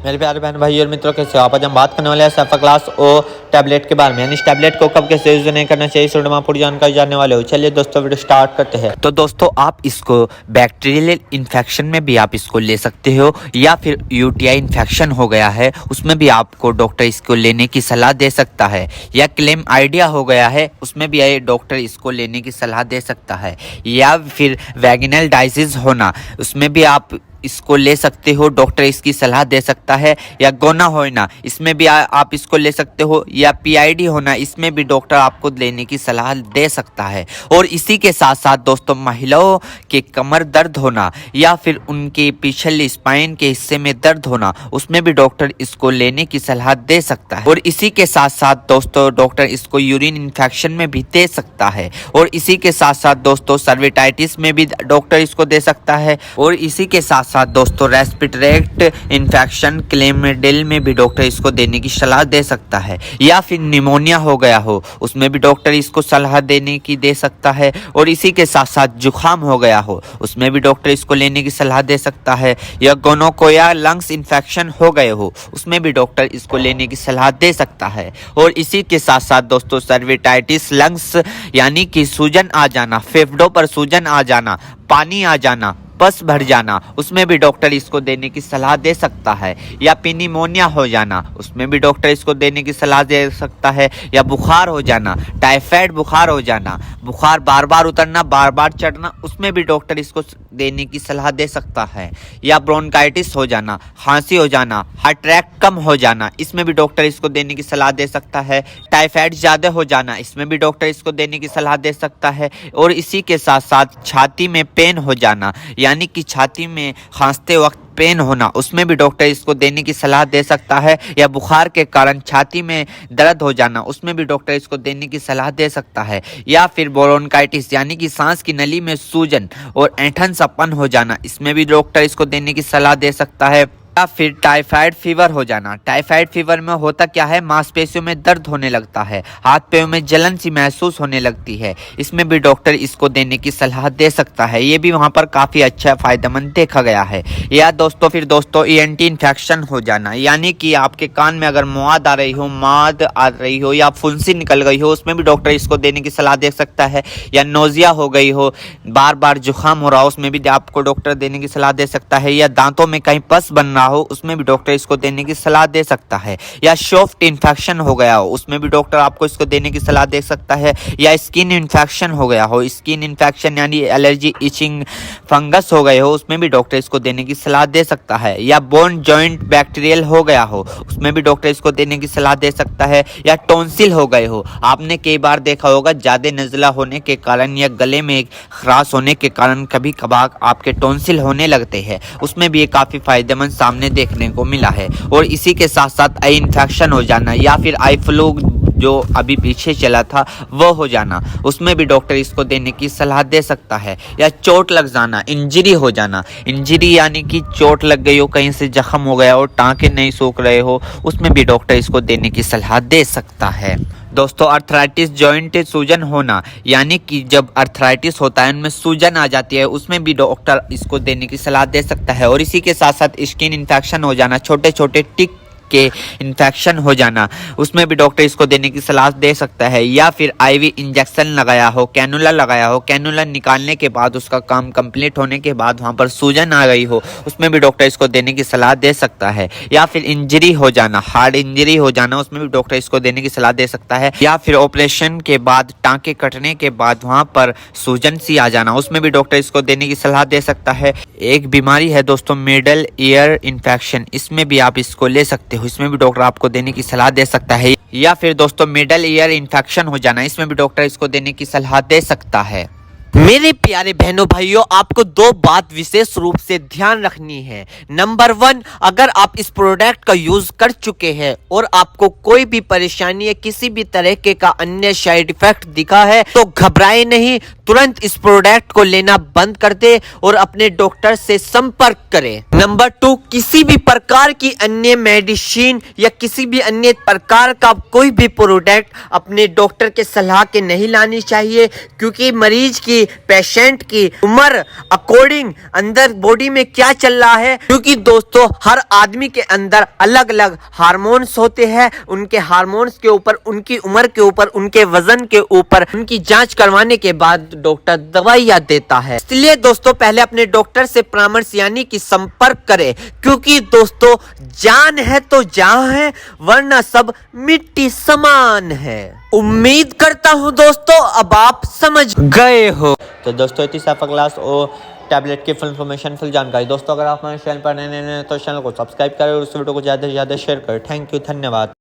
मेरे प्यारे बहन भाई और मित्रों, कैसे हो आप? आज हम बात करने वाले हैं सल्फा क्लास ओ टैबलेट के बारे में, यानी इस टैबलेट को कब कैसे यूज नहीं करना चाहिए, इस वीडियो में पूरी जानकारी जानने वाले हो। चलिए दोस्तों वीडियो स्टार्ट करते हैं। तो दोस्तों आप इसको बैक्टीरियल इन्फेक्शन में भी आप इसको ले सकते हो, या फिर यूटीआई इन्फेक्शन हो गया है उसमें भी आपको डॉक्टर इसको लेने की सलाह दे सकता है, या क्लेम आइडिया हो गया है उसमें भी डॉक्टर इसको लेने की सलाह दे सकता है, या फिर वैगिनल डायसिस होना उसमें भी आप इसको ले सकते हो, डॉक्टर इसकी सलाह दे सकता है, या गोना होना इसमें भी आप इसको ले सकते हो, या पीआईडी होना इसमें भी डॉक्टर आपको लेने की सलाह दे सकता है। और इसी के साथ साथ दोस्तों महिलाओं के कमर दर्द होना या फिर उनके पिछले स्पाइन के हिस्से में दर्द होना उसमें भी डॉक्टर इसको लेने की सलाह दे सकता है। और इसी के साथ साथ दोस्तों डॉक्टर इसको यूरिन इन्फेक्शन में भी दे सकता है। और इसी के साथ साथ दोस्तों सर्विटाइटिस में भी डॉक्टर इसको दे सकता है। और इसी के साथ साथ दोस्तों रेस्पिरेटरी इन्फेक्शन क्लेमिडियल में भी डॉक्टर इसको देने की सलाह दे सकता है, या फिर निमोनिया हो गया हो उसमें भी डॉक्टर इसको सलाह देने की दे सकता है। और इसी के साथ साथ जुखाम हो गया हो उसमें भी डॉक्टर इसको लेने की सलाह दे सकता है, या गोनोकोया लंग्स इन्फेक्शन हो गए हो उसमें भी डॉक्टर इसको लेने की सलाह दे सकता है। और इसी के साथ साथ दोस्तों सर्विटाइटिस लंग्स यानी कि सूजन आ जाना, फेफड़ों पर सूजन आ जाना, पानी आ जाना, पस भर जाना उसमें भी डॉक्टर इसको देने की सलाह दे सकता है, या निमोनिया हो जाना उसमें भी डॉक्टर इसको देने की सलाह दे सकता है, या बुखार हो जाना, टाइफाइड बुखार हो जाना, बुखार बार बार उतरना बार बार चढ़ना उसमें भी डॉक्टर इसको देने की सलाह दे सकता है, या ब्रोंकाइटिस हो जाना, खांसी हो जाना, हार्ट अटैक कम हो जाना इसमें भी डॉक्टर इसको देने की सलाह दे सकता है, टाइफाइड ज़्यादा हो जाना इसमें भी डॉक्टर इसको देने की सलाह दे सकता है। और इसी के साथ साथ छाती में पेन हो जाना यानी कि छाती में खांसते वक्त पेन होना उसमें भी डॉक्टर इसको देने की सलाह दे सकता है, या बुखार के कारण छाती में दर्द हो जाना उसमें भी डॉक्टर इसको देने की सलाह दे सकता है, या फिर ब्रोंकाइटिस यानी कि सांस की नली में सूजन और ऐंठन सपन हो जाना इसमें भी डॉक्टर इसको देने की सलाह दे सकता है, या फिर टाइफाइड फीवर हो जाना। टाइफाइड फीवर में होता क्या है, मांसपेशियों में दर्द होने लगता है, हाथ पैरों में जलन सी महसूस होने लगती है, इसमें भी डॉक्टर इसको देने की सलाह दे सकता है। ये भी वहाँ पर काफ़ी अच्छा फायदेमंद देखा गया है। या दोस्तों फिर दोस्तों ईएनटी इन्फेक्शन हो जाना यानी कि आपके कान में अगर मवाद आ रही हो या फुंसी निकल गई हो उसमें भी डॉक्टर इसको देने की सलाह दे सकता है, या नोजिया हो गई हो, बार बार जुकाम हो रहा हो उसमें भी आपको डॉक्टर देने की सलाह दे सकता है, या दांतों में कहीं पस बन हो उसमें भी डॉक्टर इसको देने की सलाह दे सकता है, या सॉफ्ट इन्फेक्शन हो गया हो उसमें भी डॉक्टर आपको इसको देने की सलाह दे सकता है, या स्किन इन्फेक्शन हो गया हो, स्किन इन्फेक्शन यानी एलर्जी इचिंग फंगस हो गए हो उसमें भी डॉक्टर इसको देने की सलाह दे सकता है, या बोन जॉइंट बैक्टीरियल हो गया हो उसमें भी डॉक्टर इसको देने की सलाह दे सकता है, या टॉन्सिल हो गए हो। आपने कई बार देखा होगा ज़्यादा नज़ला होने के कारण या गले में खराश होने के कारण कभी कभार आपके टॉन्सिल होने लगते हैं उसमें भी ये काफ़ी फायदेमंद सामने देखने को मिला है। और इसी के साथ साथ आई इन्फेक्शन हो जाना या फिर आई फ्लू जो अभी पीछे चला था वो हो जाना उसमें भी डॉक्टर इसको देने की सलाह दे सकता है, या चोट लग जाना, इंजरी हो जाना, इंजरी यानी कि चोट लग गई हो, कहीं से जख्म हो गया हो, टाँके नहीं सूख रहे हो उसमें भी डॉक्टर इसको देने की सलाह दे सकता है। दोस्तों अर्थराइटिस जॉइंट सूजन होना यानी कि जब अर्थराइटिस होता है उनमें सूजन आ जाती है उसमें भी डॉक्टर इसको देने की सलाह दे सकता है। और इसी के साथ साथ स्किन इन्फेक्शन हो जाना, छोटे छोटे टिक के इन्फेक्शन हो जाना उसमें भी डॉक्टर इसको देने की सलाह दे सकता है, या फिर आईवी इंजेक्शन लगाया हो, कैनुला लगाया हो, कैनुला निकालने के बाद उसका काम कंप्लीट होने के बाद वहां पर सूजन आ गई हो उसमें भी डॉक्टर इसको देने की सलाह दे सकता है, या फिर इंजरी हो जाना, हार्ड इंजरी हो जाना उसमें भी डॉक्टर इसको देने की सलाह दे सकता है, या फिर ऑपरेशन के बाद टाँके कटने के बाद वहां पर सूजन सी आ जाना उसमें भी डॉक्टर इसको देने की सलाह दे सकता है। एक बीमारी है दोस्तों मिडल ईयर इन्फेक्शन, इसमें भी आप इसको ले सकते हो, इसमें भी डॉक्टर आपको देने की सलाह दे सकता है, या फिर दोस्तों मिडल ईयर इन्फेक्शन हो जाना इसमें भी डॉक्टर इसको देने की सलाह दे सकता है। मेरे प्यारे बहनों भाइयों, आपको दो बात विशेष रूप से ध्यान रखनी है। नंबर 1, अगर आप इस प्रोडक्ट का यूज कर चुके हैं और आपको कोई भी परेशानी या किसी भी तरह के का अन्य साइड इफेक्ट दिखा है तो घबराए नहीं, तुरंत इस प्रोडक्ट को लेना बंद कर दे और अपने डॉक्टर से संपर्क करें। नंबर 2, किसी भी प्रकार की अन्य मेडिसिन या किसी भी अन्य प्रकार का कोई भी प्रोडक्ट अपने डॉक्टर के सलाह के नहीं लानी चाहिए, क्योंकि मरीज की कि पेशेंट की उम्र अकॉर्डिंग अंदर बॉडी में क्या चल रहा है, क्योंकि दोस्तों हर आदमी के अंदर अलग अलग हार्मोन्स होते हैं। उनके हार्मोन्स के ऊपर, उनकी उम्र के ऊपर, उनके वजन के ऊपर उनकी जांच करवाने के बाद डॉक्टर दवाइयां देता है। इसलिए दोस्तों पहले अपने डॉक्टर से परामर्श यानी कि संपर्क करें, क्योंकि दोस्तों जान है तो जहां है, वरना सब मिट्टी समान है। उम्मीद करता हूं दोस्तों अब आप समझ गए हो। तो दोस्तों इतनी सफा क्लास और टैबलेट की फुल इन्फॉर्मेशन, फुल जानकारी। दोस्तों अगर आप हमारे चैनल पर नए हैं तो चैनल को सब्सक्राइब करें और उस वीडियो को ज़्यादा से ज़्यादा शेयर करें। थैंक यू, धन्यवाद।